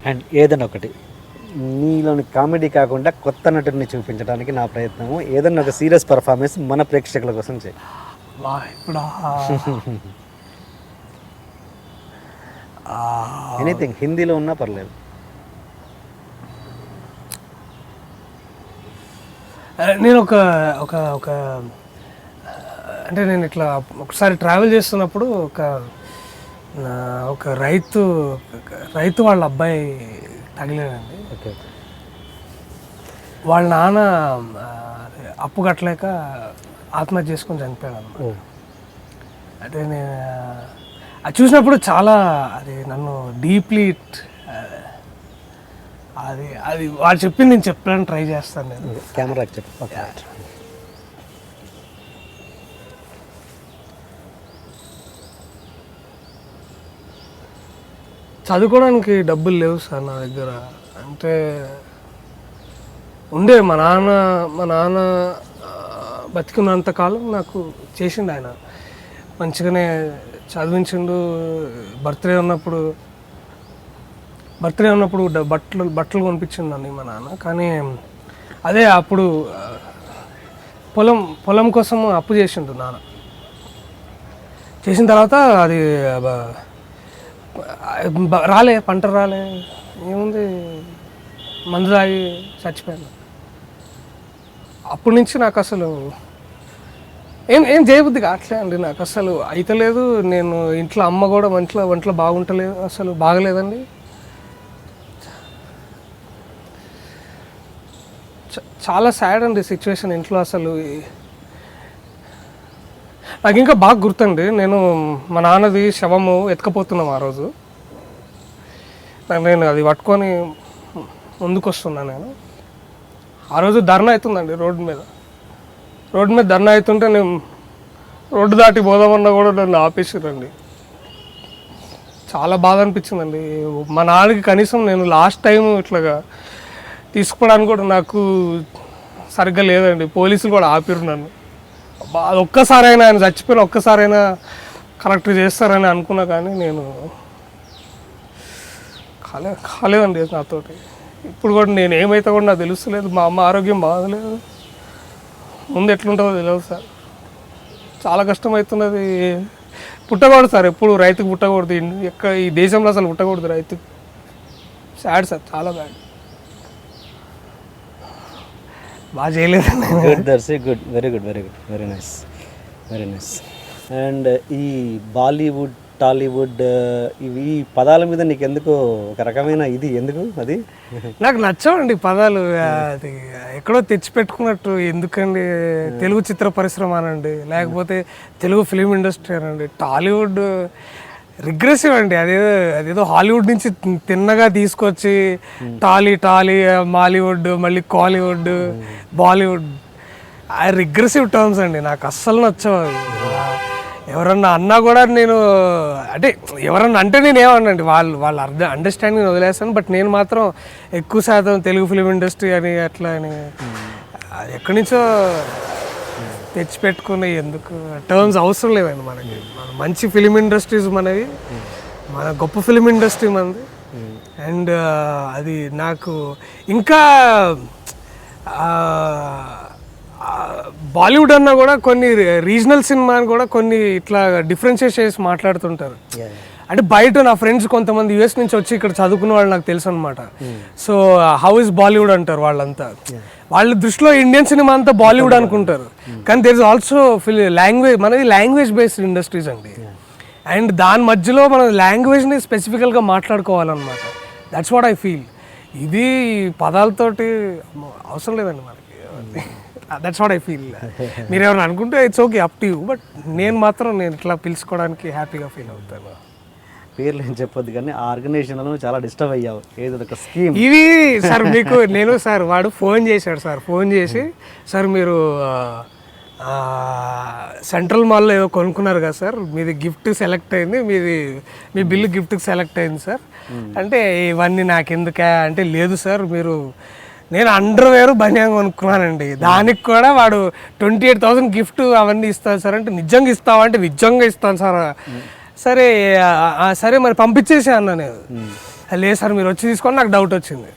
And ఏదైనా ఒకటి నీలోని కామెడీ కాకుండా కొత్త నటుడిని చూపించడానికి నా ప్రయత్నము, ఏదైనా ఒక సీరియస్ పర్ఫార్మెన్స్ మన ప్రేక్షకుల కోసం చేయి. ఇప్పుడు ఎనీథింగ్, హిందీలో ఉన్నా పర్లేదు. నేను ఒక ఒక ఒక అంటే నేను ఇట్లా ఒకసారి ట్రావెల్ చేస్తున్నప్పుడు ఒక రైతు వాళ్ళ అబ్బాయి తగిలేదండి. ఓకే. వాళ్ళ నాన్న అప్పు కట్టలేక ఆత్మహత్య చేసుకొని చనిపోయాడు అనమాట. అంటే నేను అది చూసినప్పుడు చాలా అది నన్ను డీప్లీ అది వాళ్ళు చెప్పింది నేను చెప్పడానికి ట్రై చేస్తాను. నేను కెమెరాకి చెప్పు. చదువుకోవడానికి డబ్బులు లేవు సార్ నా దగ్గర. అంటే ఉండే మా నాన్న బతికున్నంతకాలం నాకు చేసిండు ఆయన, మంచిగానే చదివించిండు. బర్త్డే ఉన్నప్పుడు బట్టలు కొనిపించిండు నన్ను మా నాన్న. కానీ అదే అప్పుడు పొలం కోసం అప్పు చేసిండు నాన్న. చేసిన తర్వాత అది పంట రాలే, ఏముంది మందు తాగి చచ్చిపోయాను. అప్పటి నుంచి నాకు అసలు ఏం చేయబుద్ధి కావట్లే అండి, నాకు అసలు అయితలేదు. నేను ఇంట్లో అమ్మ కూడా వంటలో బాగుంటలేదు, అసలు బాగలేదండి. చాలా సాడ్ అండి సిచ్యువేషన్ ఇంట్లో. అసలు నాకు ఇంకా బాగా గుర్తండి, నేను మా నాన్నది శవము ఎత్తుకపోతున్నాం ఆ రోజు. నేను అది పట్టుకొని ముందుకు వస్తున్నాను. నేను ఆ రోజు ధర్నా అవుతుందండి రోడ్డు మీద ధర్నా అవుతుంటే నేను రోడ్డు దాటి పోదామన్నా కూడా నన్ను ఆపేసిరండి. చాలా బాధ అనిపించిందండి. మా నాన్నకి కనీసం నేను లాస్ట్ టైం ఇట్లాగా తీసుకోవడానికి కూడా నాకు సరిగ్గా లేదండి. పోలీసులు కూడా ఆపిరు నన్ను. అది ఒక్కసారైనా ఆయన చచ్చిపోయిన ఒక్కసారైనా కరెక్ట్ చేస్తారని అనుకున్నా, కానీ నేను కాలేదండి నాతోటి. ఇప్పుడు కూడా నేను ఏమైతే కూడా నాకు తెలుస్తలేదు. మా అమ్మ ఆరోగ్యం బాగలేదు, ముందు ఎట్లుంటుందో తెలియదు సార్. చాలా కష్టమవుతున్నది. పుట్టకూడదు సార్, ఎప్పుడు రైతుకు పుట్టకూడదు. ఈ దేశంలో అసలు పుట్టకూడదు రైతు. సాడ్ సార్, చాలా బ్యాడ్. బాగా చేయలేదండి. Good, very nice. అండ్ ఈ బాలీవుడ్, టాలీవుడ్ ఇవి పదాల మీద నీకు ఎందుకు ఒక రకమైన ఇది, ఎందుకు అది? నాకు నచ్చవండి పదాలు. అది ఎక్కడో తెచ్చిపెట్టుకున్నట్టు ఎందుకండి. తెలుగు చిత్ర పరిశ్రమ అనండి, లేకపోతే తెలుగు ఫిలిం ఇండస్ట్రీ అనండి. టాలీవుడ్ రిగ్రెసివ్ అండి. అదేదో హాలీవుడ్ నుంచి తిన్నగా తీసుకొచ్చి టాలీ మాలీవుడ్, మళ్ళీ కాలీవుడ్, బాలీవుడ్, ఆ రిగ్రెసివ్ టర్మ్స్ అండి. నాకు అస్సలు నచ్చవు. ఎవరన్నా అన్నా కూడా నేను అంటే ఎవరన్నా అంటే నేను ఏమన్నాండి, వాళ్ళ అండర్స్టాండింగ్ వదిలేస్తాను. బట్ నేను మాత్రం ఎక్కువ శాతం తెలుగు ఫిలిం ఇండస్ట్రీ అని అట్లా అని ఎక్కడి నుంచో తెచ్చిపెట్టుకుని ఎందుకు టర్మ్స్ అవసరం లేదండి మనకి. మన మంచి ఫిలిం ఇండస్ట్రీస్ మనవి, మన గొప్ప ఫిలిం ఇండస్ట్రీ మనది. అండ్ అది నాకు ఇంకా బాలీవుడ్ అన్నా కూడా కొన్ని రీజనల్ సినిమాని కూడా కొన్ని ఇట్లా డిఫరెన్షియేట్ చేసి మాట్లాడుతుంటారు. అంటే బయట నా ఫ్రెండ్స్ కొంతమంది యుఎస్ నుంచి వచ్చి ఇక్కడ చదువుకున్న వాళ్ళు నాకు తెలుసు అనమాట. సో హౌ ఇస్ బాలీవుడ్ అంటారు వాళ్ళంతా. వాళ్ళ దృష్టిలో ఇండియన్ సినిమా అంతా బాలీవుడ్ అనుకుంటారు, కానీ దేర్ ఇస్ ఆల్సో లాంగ్వేజ్, మనది లాంగ్వేజ్ బేస్డ్ ఇండస్ట్రీస్ అండి. అండ్ దాని మధ్యలో మన లాంగ్వేజ్ని స్పెసిఫికల్గా మాట్లాడుకోవాలన్నమాట. That's what I feel. ఇది పదాలతోటి అవసరం లేదండి మనకి. That's what I feel. మీరు ఎవరైనా అనుకుంటే it's okay, up to you. But నేను ఇట్లా పిలుచుకోవడానికి హ్యాపీగా ఫీల్ అవుతాను. పేర్లు ఏం చెప్పొద్దు, కానీ ఆ ఆర్గనైజేషన్లో చాలా డిస్టర్బ్ అయ్యావు. ఏదో ఒక స్కీమ్ ఇది సార్ మీకు నేను సార్ వాడు ఫోన్ చేశాడు సార్. ఫోన్ చేసి సార్ మీరు సెంట్రల్ మాల్లో ఏదో కొనుక్కున్నారు కదా సార్, మీది గిఫ్ట్ సెలెక్ట్ అయింది, మీ బిల్లు గిఫ్ట్కి సెలెక్ట్ అయింది సార్ అంటే, ఇవన్నీ నాకెందుకా అంటే, లేదు సార్ నేను అండర్వేర్ బనియాన్ కొనుక్కున్నానండి, దానికి కూడా వాడు 28,000 గిఫ్ట్ అవన్నీ ఇస్తాను సార్ అంటే, నిజంగా ఇస్తావా అంటే నిజంగా ఇస్తాను సార్. సరే మరి పంపించేసి అన్నా నేను. లేదు సార్ మీరు వచ్చి తీసుకొని నాకు డౌట్ వచ్చింది.